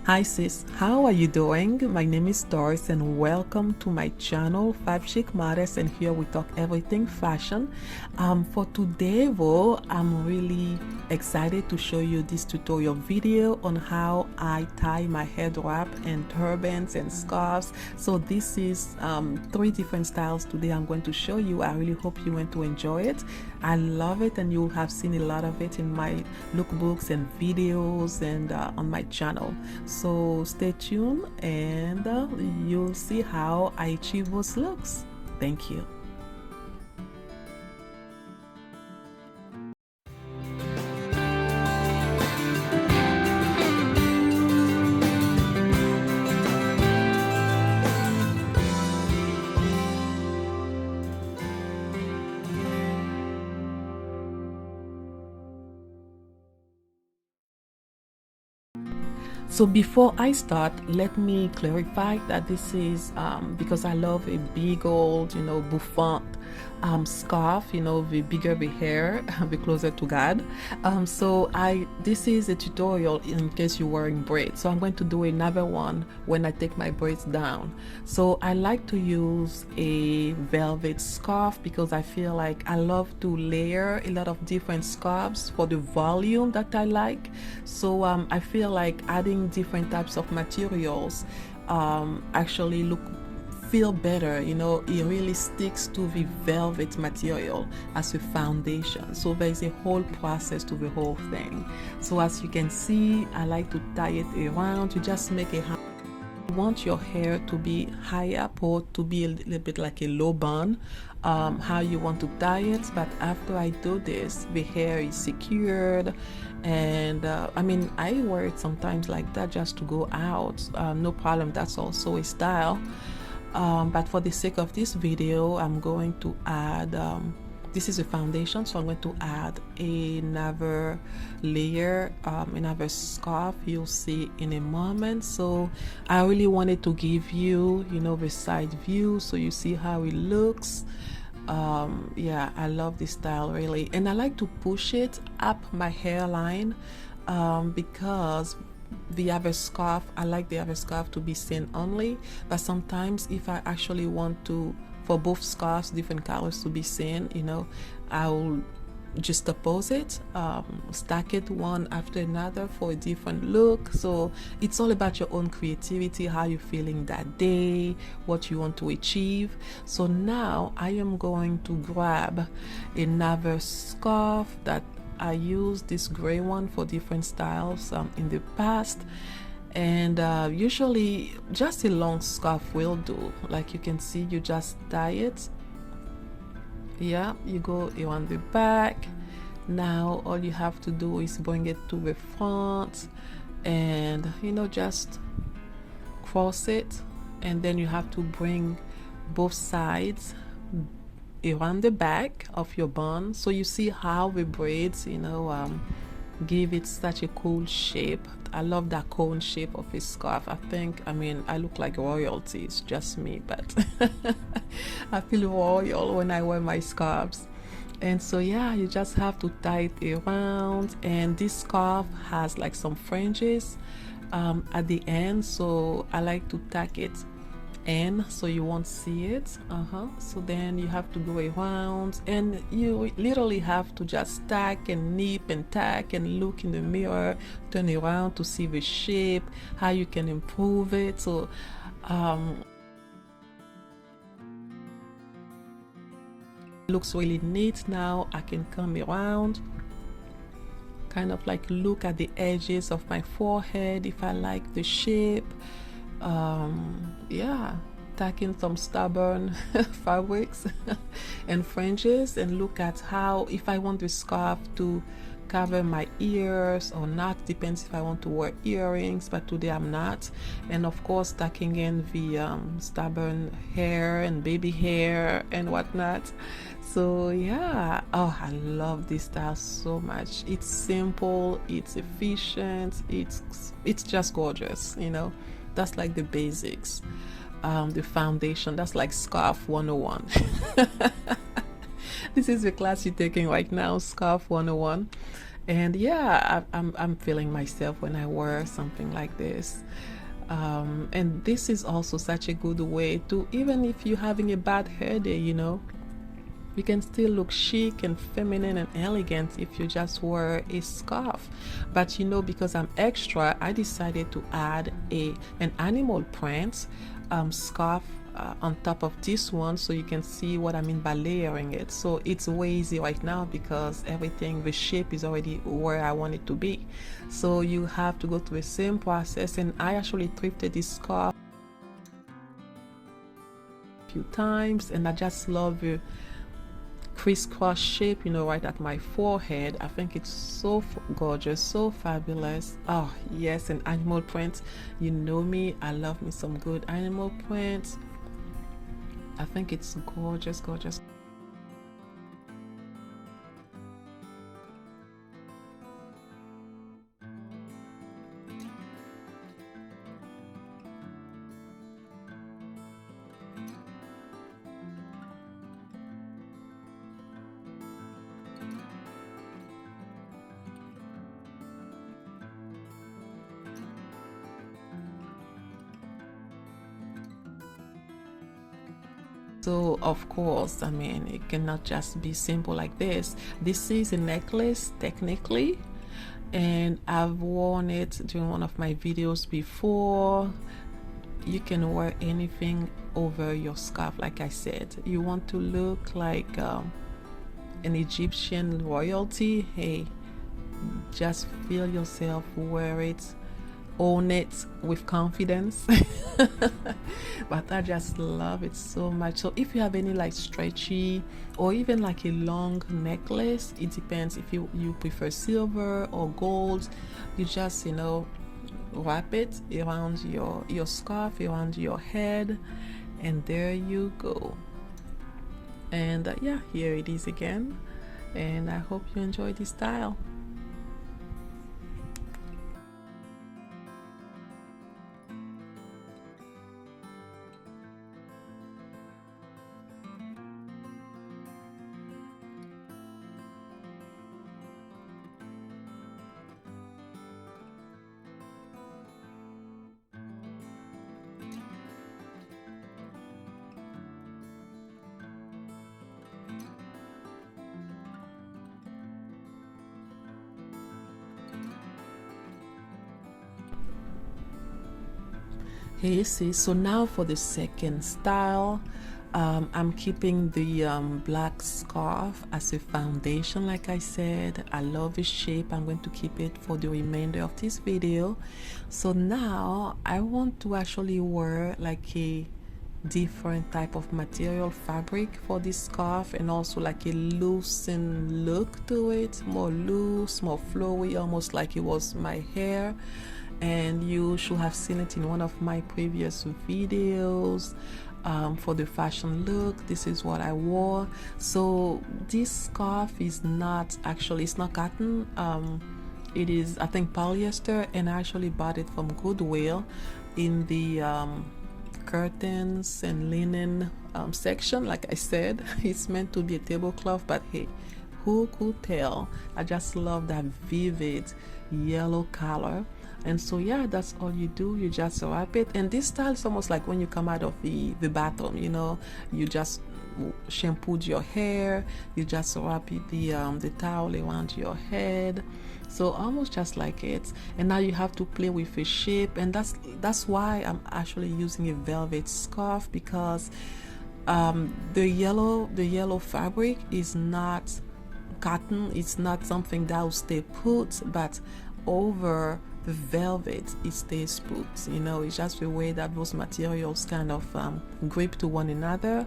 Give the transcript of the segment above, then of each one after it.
Hi sis, how are you doing? My name is Doris and welcome to my channel Fab Chic Modest, and here we talk everything fashion. For today though, I'm really excited to show you this tutorial video on how I tie my head wrap and turbans and scarves. So this is 3 different styles today I'm going to show you. I really hope you want to enjoy it. I love it and you have seen a lot of it in my lookbooks and videos and on my channel. So stay tuned and you'll see how I achieve those looks. Thank you. So before I start, let me clarify that this is because I love a big old, bouffant scarf. The bigger the hair, the closer to God. So this is a tutorial in case you're wearing braids. So I'm going to do another one when I take my braids down. So I like to use a velvet scarf because I feel like I love to layer a lot of different scarves for the volume that I like. So I feel like adding different types of materials actually feel better. It really sticks to the velvet material as a foundation. So there's a whole process to the whole thing. So as you can see, I like to tie it around. You just make a hand. You want your hair to be high up or to be a little bit like a low bun, how you want to tie it. But after I do this, the hair is secured, and I wear it sometimes like that just to go out. No problem, that's also a style. But for the sake of this video, I'm going to add this is a foundation, so I'm going to add another layer, another scarf. You'll see in a moment. So I really wanted to give you the side view so you see how it looks. Yeah, I love this style really, and I like to push it up my hairline because the other scarf, I like the other scarf to be seen only, but sometimes if I actually want to, for both scarves, different colors to be seen, I'll just oppose it, stack it one after another for a different look. So it's all about your own creativity, how you're feeling that day, what you want to achieve. So now I am going to grab another scarf that I used this gray one for different styles in the past, and usually just a long scarf will do. Like you can see, you just tie it. Yeah, you go around the back. Now all you have to do is bring it to the front and just cross it, and then you have to bring both sides around the back of your bun. So you see how the braids give it such a cool shape. I love that cone shape of a scarf. I look like royalty. It's just me, but I feel royal when I wear my scarves. And so yeah, you just have to tie it around, and this scarf has like some fringes at the end, so I like to tack it in so you won't see it. So then you have to go around, and you literally have to just tack and nip and tack and look in the mirror, turn around to see the shape, how you can improve it. So looks really neat. Now I can come around, kind of like look at the edges of my forehead if I like the shape. Yeah, tacking some stubborn fabrics and fringes, and look at how, if I want the scarf to cover my ears or not, depends if I want to wear earrings, but today I'm not. And of course tacking in the stubborn hair and baby hair and whatnot. So yeah, oh, I love this style so much. It's simple, it's efficient, it's just gorgeous. That's like the basics, the foundation. That's like scarf 101. This is the class you're taking right now, scarf 101. And yeah, I'm feeling myself when I wear something like this. And this is also such a good way to, even if you're having a bad hair day, you know, you can still look chic and feminine and elegant if you just wear a scarf. But you know, because I'm extra, I decided to add an animal print scarf on top of this one, so you can see what I mean by layering it. So it's way easy right now because everything, the shape is already where I want it to be. So you have to go through the same process, and I actually thrifted this scarf a few times, and I just love the crisscross shape, you know, right at my forehead. I think it's so gorgeous, so fabulous. Oh yes, and animal print, you know me, I love me some good animal print. I think it's gorgeous, gorgeous. So of course, I mean, it cannot just be simple like this. This is a necklace technically, and I've worn it during one of my videos before. You can wear anything over your scarf. Like I said, you want to look like an Egyptian royalty, hey, just feel yourself wear it, own it with confidence. But I just love it so much. So if you have any like stretchy or even like a long necklace, it depends if you prefer silver or gold, you just, you know, wrap it around your scarf, around your head, and there you go. And yeah, here it is again, and I hope you enjoy this style. Here you see, so now for the second style, I'm keeping the black scarf as a foundation. Like I said, I love the shape. I'm going to keep it for the remainder of this video. So now I want to actually wear like a different type of material, fabric for this scarf, and also like a loosened look to it, more loose, more flowy, almost like it was my hair. And you should have seen it in one of my previous videos. For the fashion look, this is what I wore. So this scarf is not actually, it's not cotton, it is, I think, polyester, and I actually bought it from Goodwill in the curtains and linen section. Like I said, it's meant to be a tablecloth, but hey, who could tell? I just love that vivid yellow color. And so yeah, that's all you do, you just wrap it. And this style is almost like when you come out of the bathroom, you know, you just shampooed your hair, you just wrap it, the towel around your head, so almost just like it. And now you have to play with the shape, and that's why I'm actually using a velvet scarf, because the yellow fabric is not cotton, it's not something that will stay put, but over the velvet it stays put. You know, it's just the way that those materials kind of grip to one another.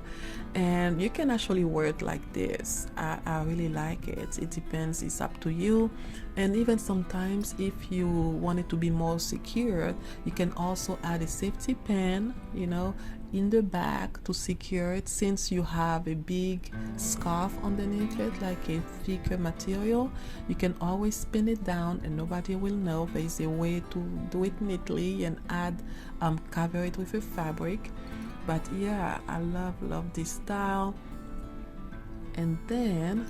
And you can actually wear it like this. I really like it. It depends, it's up to you. And even sometimes if you want it to be more secure, you can also add a safety pin, you know, in the back to secure it, since you have a big scarf underneath it, like a thicker material. You can always spin it down and nobody will know. There is a way to do it neatly and add cover it with a fabric. But yeah, I love this style. And then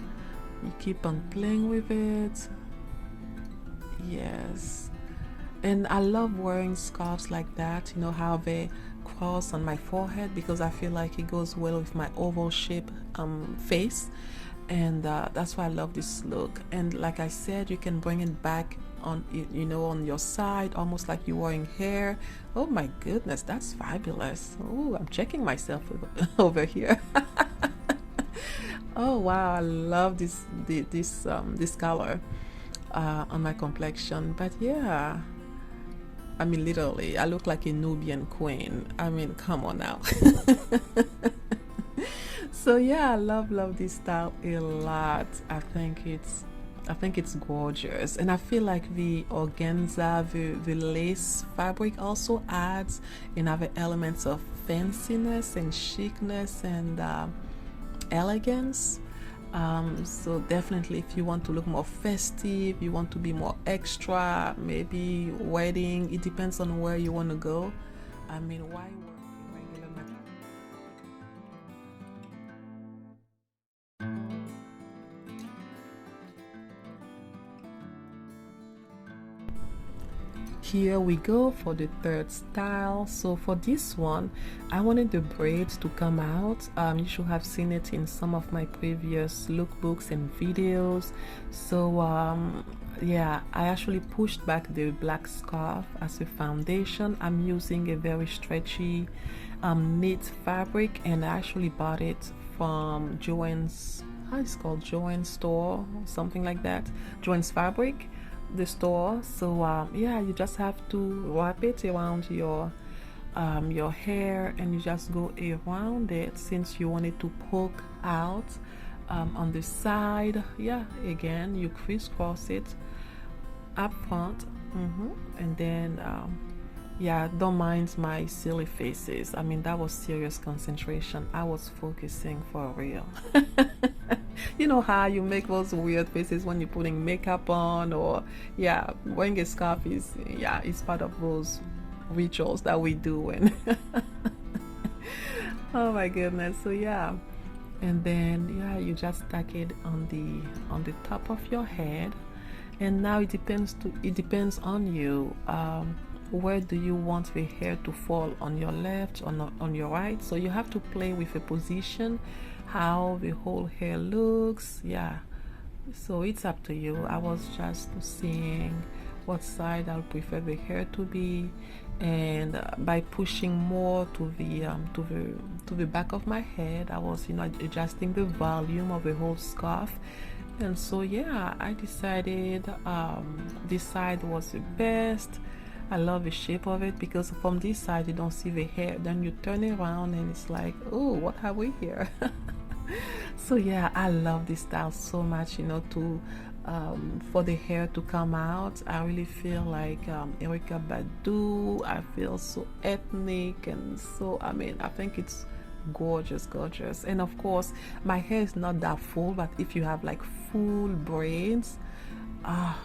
you keep on playing with it, Yes. And I love wearing scarves like that, you know, have a cross on my forehead because I feel like it goes well with my oval shape face. And that's why I love this look. And like I said, you can bring it back on, you know, on your side, almost like you're wearing hair. Oh my goodness, that's fabulous. Oh, I'm checking myself over here. Oh wow, I love this color on my complexion. But yeah, I mean, literally, I look like a Nubian queen. I mean, come on now. So yeah, I love this style a lot. I think it's gorgeous, and I feel like the organza, the lace fabric also adds another elements of fanciness and chicness and elegance. So definitely, if you want to look more festive, you want to be more extra, maybe wedding, it depends on where you want to go. I mean, why work a regular material? Here we go for the third style. So for this one, I wanted the braids to come out. You should have seen it in some of my previous lookbooks and videos. So yeah, I actually pushed back the black scarf as a foundation. I'm using a very stretchy knit fabric, and I actually bought it from Joann's, how is it called, Joann's store, something like that, Joann's fabric, the store. So yeah, you just have to wrap it around your hair, and you just go around it since you want it to poke out on the side. Yeah, again, you crisscross it up front. And then yeah, don't mind my silly faces. I mean, that was serious concentration. I was focusing for real. You know how you make those weird faces when you're putting makeup on, or yeah, wearing a scarf is, yeah, it's part of those rituals that we do. And oh my goodness. So yeah, and then yeah, you just tack it on the top of your head. And now it depends on you. Where do you want the hair to fall, on your left or not on your right? So you have to play with a position, how the whole hair looks. Yeah, so it's up to you. I was just seeing what side I'll prefer the hair to be, and by pushing more to the back of my head, I was, you know, adjusting the volume of the whole scarf. And so yeah, I decided this side was the best. I love the shape of it because from this side you don't see the hair, then you turn it around and it's like, oh, what have we here? So yeah, I love this style so much, you know, to for the hair to come out. I really feel like Erykah Badu. I feel so ethnic, and so, I mean, I think it's gorgeous. And of course, my hair is not that full, but if you have like full braids,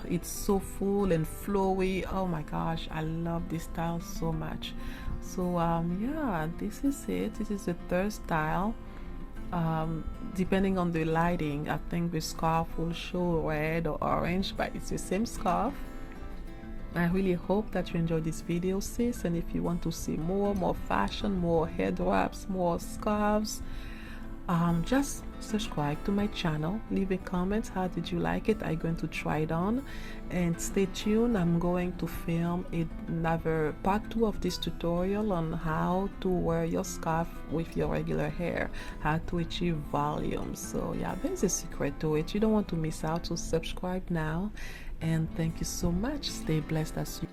it's so full and flowy. Oh my gosh, I love this style so much. So yeah, this is it. This is the third style. Depending on the lighting, I think the scarf will show red or orange, but it's the same scarf. I really hope that you enjoyed this video, sis, and if you want to see more fashion, more head wraps, more scarves, just subscribe to my channel, leave a comment. How did you like it? I'm going to try it on, and stay tuned. I'm going to film another part 2 of this tutorial on how to wear your scarf with your regular hair, how to achieve volume. So yeah, there's a secret to it. You don't want to miss out, so subscribe now, and thank you so much. Stay blessed as you